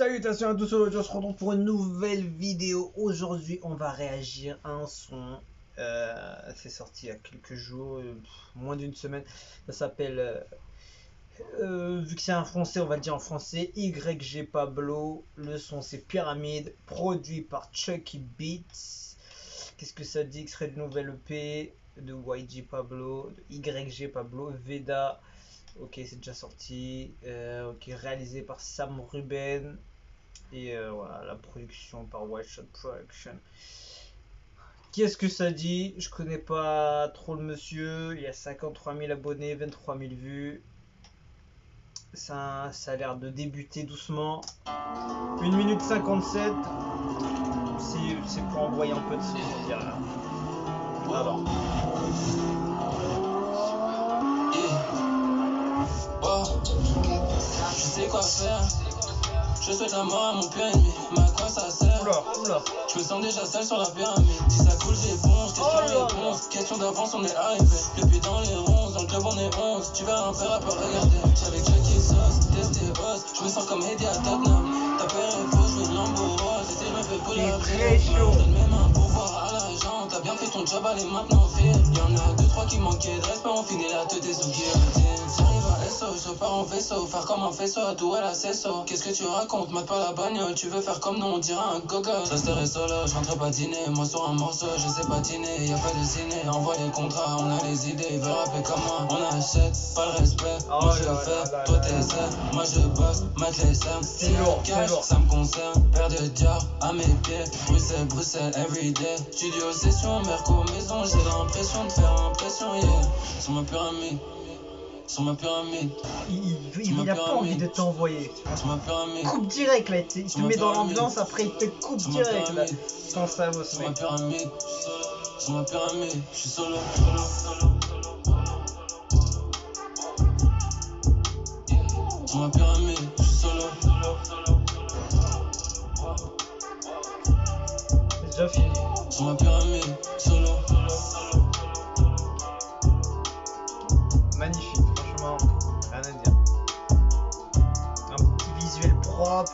Salutations à tous, aujourd'hui on se retrouve pour une nouvelle vidéo. Aujourd'hui on va réagir à un son, c'est sorti il y a quelques jours, moins d'une semaine. Ça s'appelle, vu que c'est un français, on va le dire en français, YG Pablo. Le son c'est Pyramide, produit par Chucky Beats. Qu'est-ce que ça dit? Extrait de nouvelle EP de YG Pablo, de YG Pablo, Veda. Ok, c'est déjà sorti. Ok, réalisé par Sam Ruben. Et voilà, la production par White Shot Production. Qu'est-ce que ça dit? Je connais pas trop le monsieur. Il y a 53 000 abonnés, 23 000 vues. Ça a l'air de débuter doucement. 1 minute 57. C'est pour envoyer un peu de son, on dirait. Alors. Je sais quoi faire. Je souhaite la mort à mon pire ennemi. Mais à quoi ça sert? Oula. Je me sens déjà seul sur la pyramide. Si ça coule, j'éponge. Question-réponse. Question d'avance, on est arrivé. Le pied dans les ronces. Dans le club, on est 11. Tu verras un père à peu regarder. J'avais Chucky sauce. Testé boss. Je me sens comme Eddie à Tottenham. Ta père est faux, je veux de Lambo rose. J'essaie de me faire pour la très chaud. Donne mes mains pour voir à l'argent. T'as bien fait ton job, allez maintenant fais. Y'en a 2-3 qui manquaient de respect. On finit la tête des sous guillotine. J'arrive à SO, je pars en vaisseau. Faire comme un faisceau, à tout elle a ses sauts. Qu'est-ce que tu racontes? Mate pas la bagnole, tu veux faire comme nous, on dirait un gogo. Je resterai solo, je rentrerai pas dîner. Moi sur un morceau, je sais patiner. Y'a pas de ciné, envoie les contrats, on a les idées. Ils veulent rapper comme moi, on achète, pas le respect. Moi je fais, toi t'essaies, moi je bosse, mate les seins. Si le cash, ça me concerne. Père de diable à mes pieds. Bruxelles, everyday. Studio, session, Merco, maison. J'ai l'impression de faire impression, yeah. Sur ma pyramide. Sur ma pyramide. Il a pas envie de t'envoyer. Sur ma pyramide. Coupe direct là, il te met dans l'ambiance, après il te coupe direct là. Sans ça, ce Sur ma mec. pyramide. Sur ma pyramide. Je suis solo. Sur ma pyramide. Je suis solo. C'est déjà fini. Sur ma pyramide. Solo. Magnifique, franchement, rien à dire. Un petit visuel propre,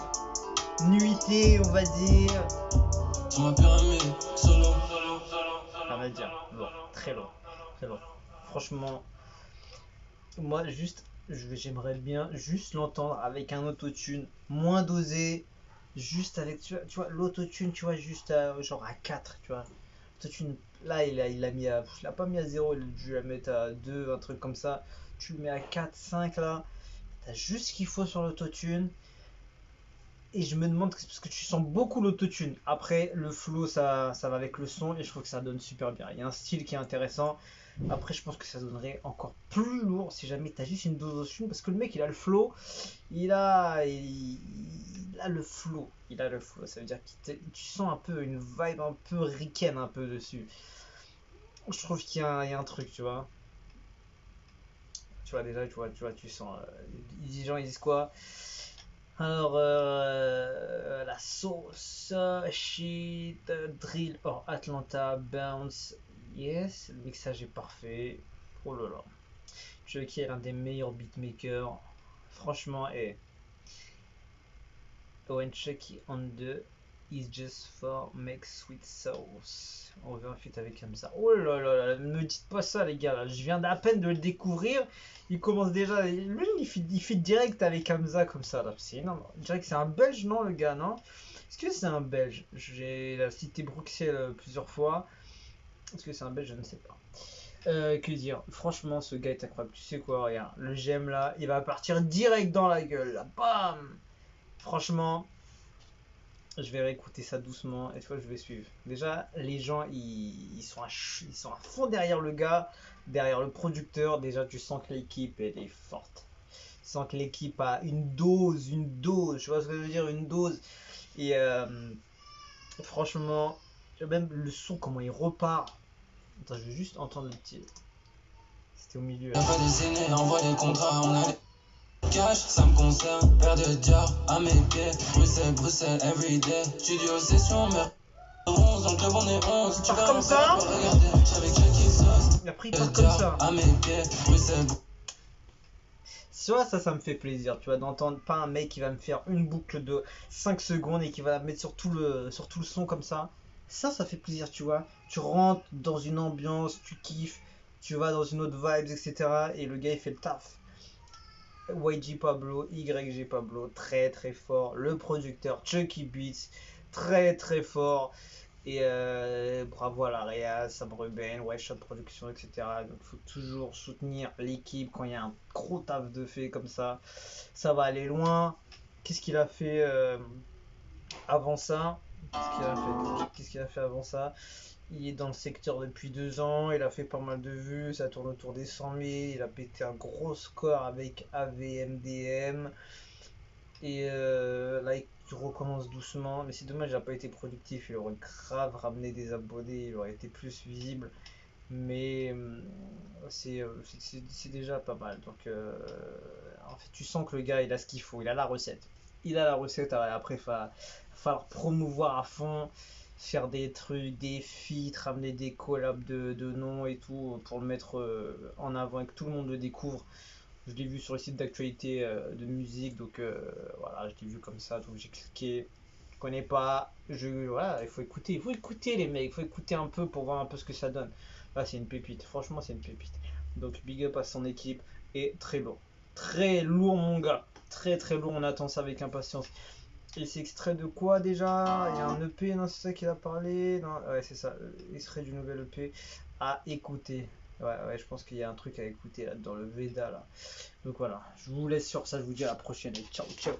nuité, on va dire. Sur ma pyramide. Solo. Rien à dire. Long, très long, très long. Franchement, moi juste, j'aimerais bien juste l'entendre avec un autotune moins dosé, juste avec, tu vois l'autotune, tu vois, juste genre à 4, tu vois. L'autotune, là, il l'a pas mis à 0, il a dû la mettre à 2, un truc comme ça. Tu le mets à 4, 5 là, t'as juste ce qu'il faut sur l'autotune. Et je me demande, parce que tu sens beaucoup l'autotune. Après, le flow, ça va avec le son et je trouve que ça donne super bien. Il y a un style qui est intéressant. Après, je pense que ça donnerait encore plus lourd si jamais t'as juste une dose d'autotune. Parce que le mec, il a le flow. Il a le flow. Il a le flow. Ça veut dire que tu sens un peu une vibe un peu ricaine un peu dessus. Je trouve qu'il y a un truc, tu vois. Tu vois, déjà, tu sens. Les gens, ils disent quoi? Alors, la sauce, shit, drill, or Atlanta, bounce, yes, le mixage est parfait. Oh là là, Chucky est l'un des meilleurs beatmakers, franchement, et when Chucky on the is just for make sweet sauce. On veut un feat avec Hamza. Oh là là là, ne me dites pas ça les gars, là. Je viens à peine de le découvrir. Il commence déjà, lui il fait direct avec Hamza comme ça là. C'est énorme. Je dirais que c'est un belge, non le gars, non? Est-ce que c'est un belge? J'ai cité Bruxelles plusieurs fois. Est-ce que c'est un belge? Je ne sais pas. Que dire? Franchement, ce gars est incroyable. Tu sais quoi? Regarde, le j'aime là, il va partir direct dans la gueule là. Bam! Franchement. Je vais réécouter ça doucement et tu vois, je vais suivre. Déjà, les gens, ils sont à fond derrière le gars, derrière le producteur. Déjà, tu sens que l'équipe, elle est forte. Tu sens que l'équipe a une dose. Tu vois ce que je veux dire? Une dose. Et franchement, même le son, comment il repart. Attends, je vais juste entendre le petit. C'était au milieu. Y'a pas de ciné, envoie les contrats, on a cash, ça me concerne. Père de diable à mes pieds. Bruxelles, everyday. Studio, session, Merco, 11. Dans le club, on est 11. Tu pars comme ça? Regarder, j'avais Chucky sauce. Et après, il part comme ça. À mes pieds. Bruxelles. Tu vois, ça me fait plaisir, tu vois, d'entendre pas un mec qui va me faire une boucle de 5 secondes et qui va la mettre sur tout le son comme ça. Ça fait plaisir, tu vois. Tu rentres dans une ambiance, tu kiffes, tu vas dans une autre vibes, etc. Et le gars, il fait le taf. YG Pablo, YG Pablo, très très fort. Le producteur Chucky Beats, très très fort. Et bravo à la Réal, Sam Ruben, White Shot Production, etc. Donc il faut toujours soutenir l'équipe quand il y a un gros taf de fait comme ça. Ça va aller loin. Qu'est-ce qu'il a fait avant ça? Qu'est-ce qu'il a fait avant ça? Il est dans le secteur depuis 2 ans, il a fait pas mal de vues, ça tourne autour des 100 000, il a pété un gros score avec AVMDM. Et là, il recommence doucement. Mais c'est dommage, il n'a pas été productif. Il aurait grave ramené des abonnés, il aurait été plus visible. Mais c'est déjà pas mal. Donc, en fait, tu sens que le gars, il a ce qu'il faut. Il a la recette. Il a la recette. Après, il va falloir promouvoir à fond. Faire des trucs, des feats, ramener des collabs de noms et tout pour le mettre en avant et que tout le monde le découvre. Je l'ai vu sur les sites d'actualité de musique, donc voilà, je l'ai vu comme ça, donc j'ai cliqué. Je connais pas, voilà, il faut écouter les mecs, il faut écouter un peu pour voir un peu ce que ça donne. Là, c'est une pépite, franchement, c'est une pépite. Donc, big up à son équipe et très lourd, mon gars, très très lourd. On attend ça avec impatience. Et c'est extrait de quoi déjà? Il y a un EP, non, c'est ça qu'il a parlé? Non, ouais, c'est ça, extrait du nouvel EP à écouter. Ouais, je pense qu'il y a un truc à écouter là, dans le Veda là. Donc voilà, je vous laisse sur ça, je vous dis à la prochaine et ciao ciao.